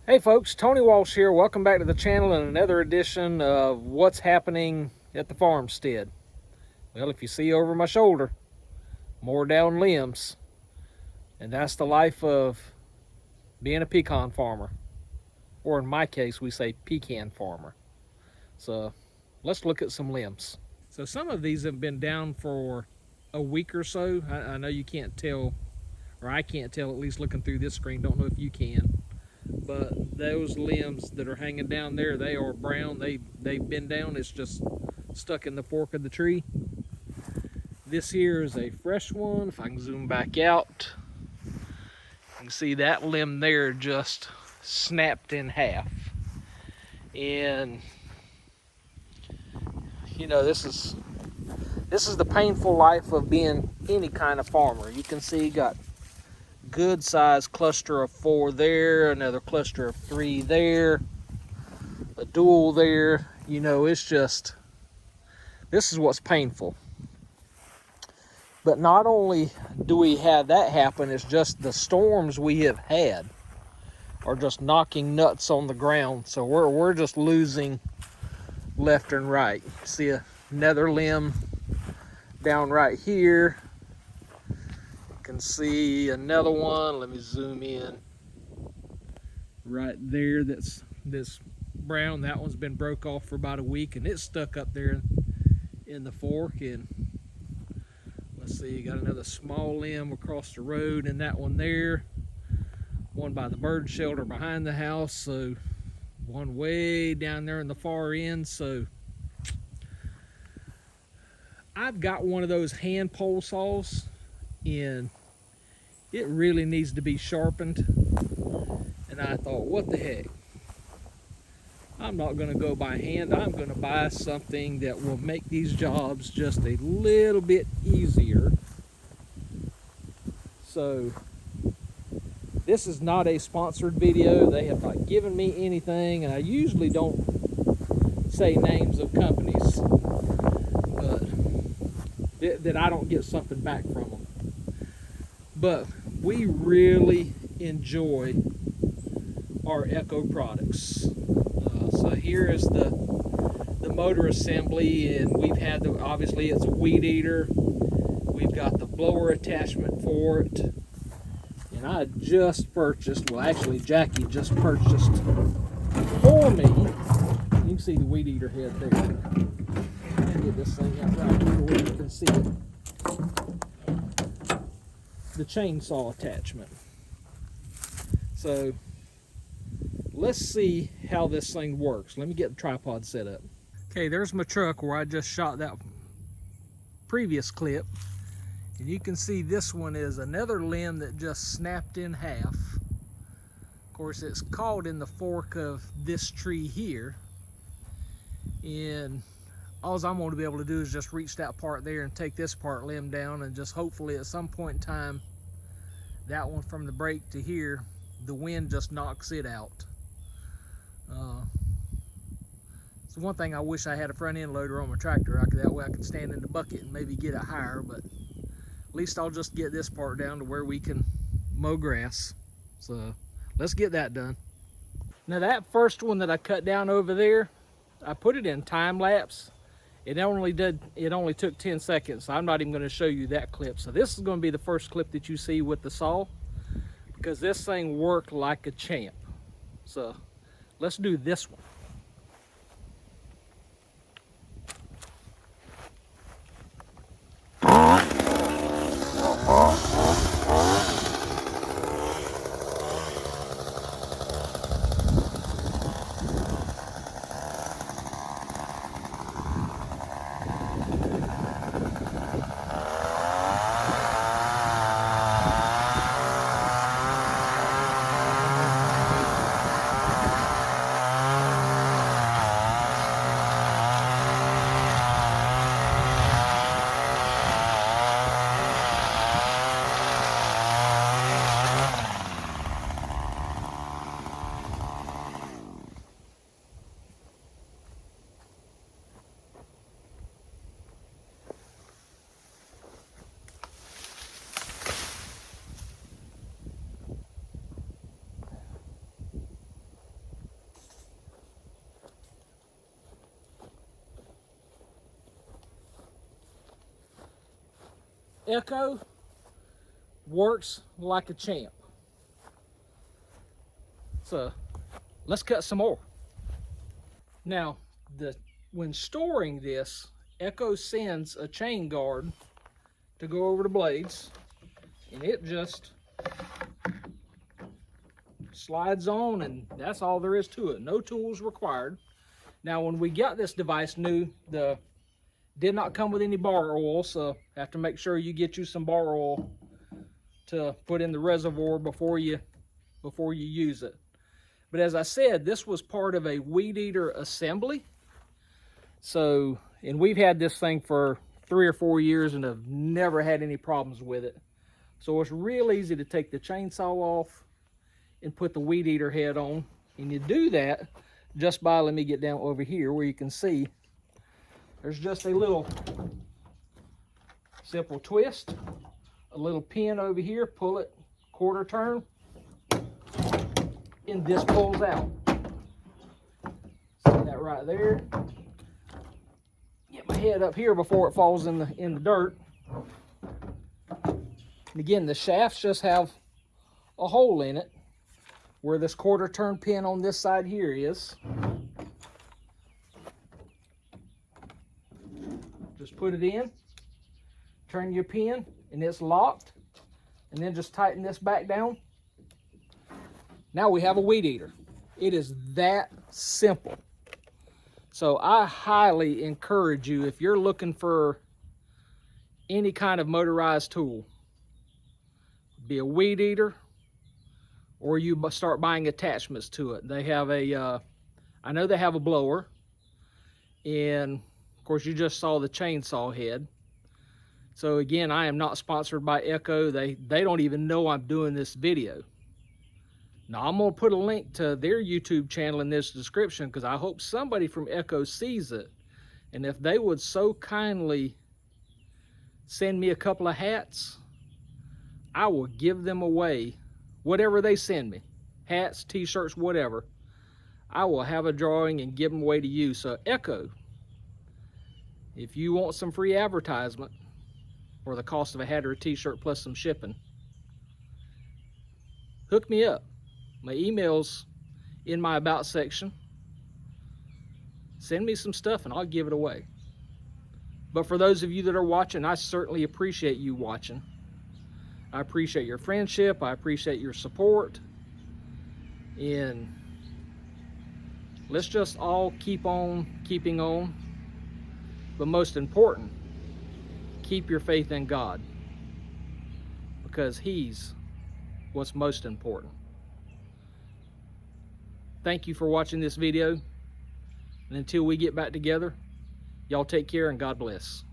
Hey folks, Tony Walsh here. Welcome back to the channel and another edition of what's happening at the farmstead. Well, if you see over my shoulder, more down limbs, and that's the life of being a pecan farmer, or in my case, we say pecan farmer. So let's look at some limbs. So some of these have been down for a week or so. I know you can't tell, or I can't tell, at least looking through this screen. Don't know if you can. But those limbs that are hanging down there, they are brown. They've been down. It's just stuck in the fork of the tree. This here is a fresh one. If I can zoom back out, you can see that limb there just snapped in half. And you know, this is the painful life of being any kind of farmer. You can see got good sized cluster of 4 there, another cluster of 3 there, a dual there. You know, it's just, this is what's painful. But not only do we have that happen, it's just the storms we have had are just knocking nuts on the ground. So we're just losing left and right. See another limb down right here. Can see another one. Let me zoom in right there. That's this brown. That one's been broke off for about a week, and it's stuck up there in the fork. And let's see, you got another small limb across the road, and that one there, one by the bird shelter behind the house, so one way down there in the far end. So I've got one of those hand pole saws, and it really needs to be sharpened. And I thought, what the heck, I'm not going to go by hand. I'm going to buy something that will make these jobs just a little bit easier. So this is not a sponsored video. They have not given me anything, and I usually don't say names of companies, but that I don't get something back from them. But we really enjoy our ECHO products. So here is the motor assembly, and we've had obviously it's a weed eater. We've got the blower attachment for it, and I just purchased, well actually Jackie just purchased for me. You can see the weed eater head there. Let me get this thing out right here where you can see it. The chainsaw attachment. So let's see how this thing works. Let me get the tripod set up. Okay, there's my truck where I just shot that previous clip, and you can see this one is another limb that just snapped in half. Of course, it's caught in the fork of this tree here, and all I'm going to be able to do is just reach that part there and take this part limb down, and just hopefully at some point in time, that one from the break to here, the wind just knocks it out. So one thing I wish I had a front end loader on my tractor. That way I could stand in the bucket and maybe get it higher, but at least I'll just get this part down to where we can mow grass. So let's get that done. Now that first one that I cut down over there, I put it in time lapse. It only took 10 seconds. So I'm not even going to show you that clip. So this is going to be the first clip that you see with the saw, because this thing worked like a champ. So let's do this one. ECHO works like a champ. So let's cut some more. Now, when storing this, ECHO sends a chain guard to go over the blades, and it just slides on, and that's all there is to it. No tools required. Now, when we got this device new, did not come with any bar oil, so have to make sure you get you some bar oil to put in the reservoir before you use it. But as I said, this was part of a weed eater assembly. So, and we've had this thing for 3 or 4 years and have never had any problems with it. So it's real easy to take the chainsaw off and put the weed eater head on. And you do that just by, let me get down over here where you can see, there's just a little simple twist, a little pin over here, pull it, quarter turn, and this pulls out. See that right there? Get my head up here before it falls in the dirt. And again, the shafts just have a hole in it where this quarter turn pin on this side here is. Just put it in, turn your pin, and it's locked, and then just tighten this back down. Now we have a weed eater. It is that simple. So I highly encourage you, if you're looking for any kind of motorized tool, be a weed eater, or you start buying attachments to it. They have I know they have a blower, and of course you just saw the chainsaw head. So again, I am not sponsored by ECHO. They don't even know I'm doing this video. Now, I'm going to put a link to their YouTube channel in this description because I hope somebody from ECHO sees it. And if they would so kindly send me a couple of hats, I will give them away, whatever they send me. Hats, t-shirts, whatever. I will have a drawing and give them away to you. So ECHO, if you want some free advertisement or the cost of a hat or a t-shirt plus some shipping, hook me up. My email's in my about section. Send me some stuff and I'll give it away. But for those of you that are watching, I certainly appreciate you watching. I appreciate your friendship. I appreciate your support. And let's just all keep on keeping on. But most important, keep your faith in God, because He's what's most important. Thank you for watching this video. And until we get back together, y'all take care and God bless.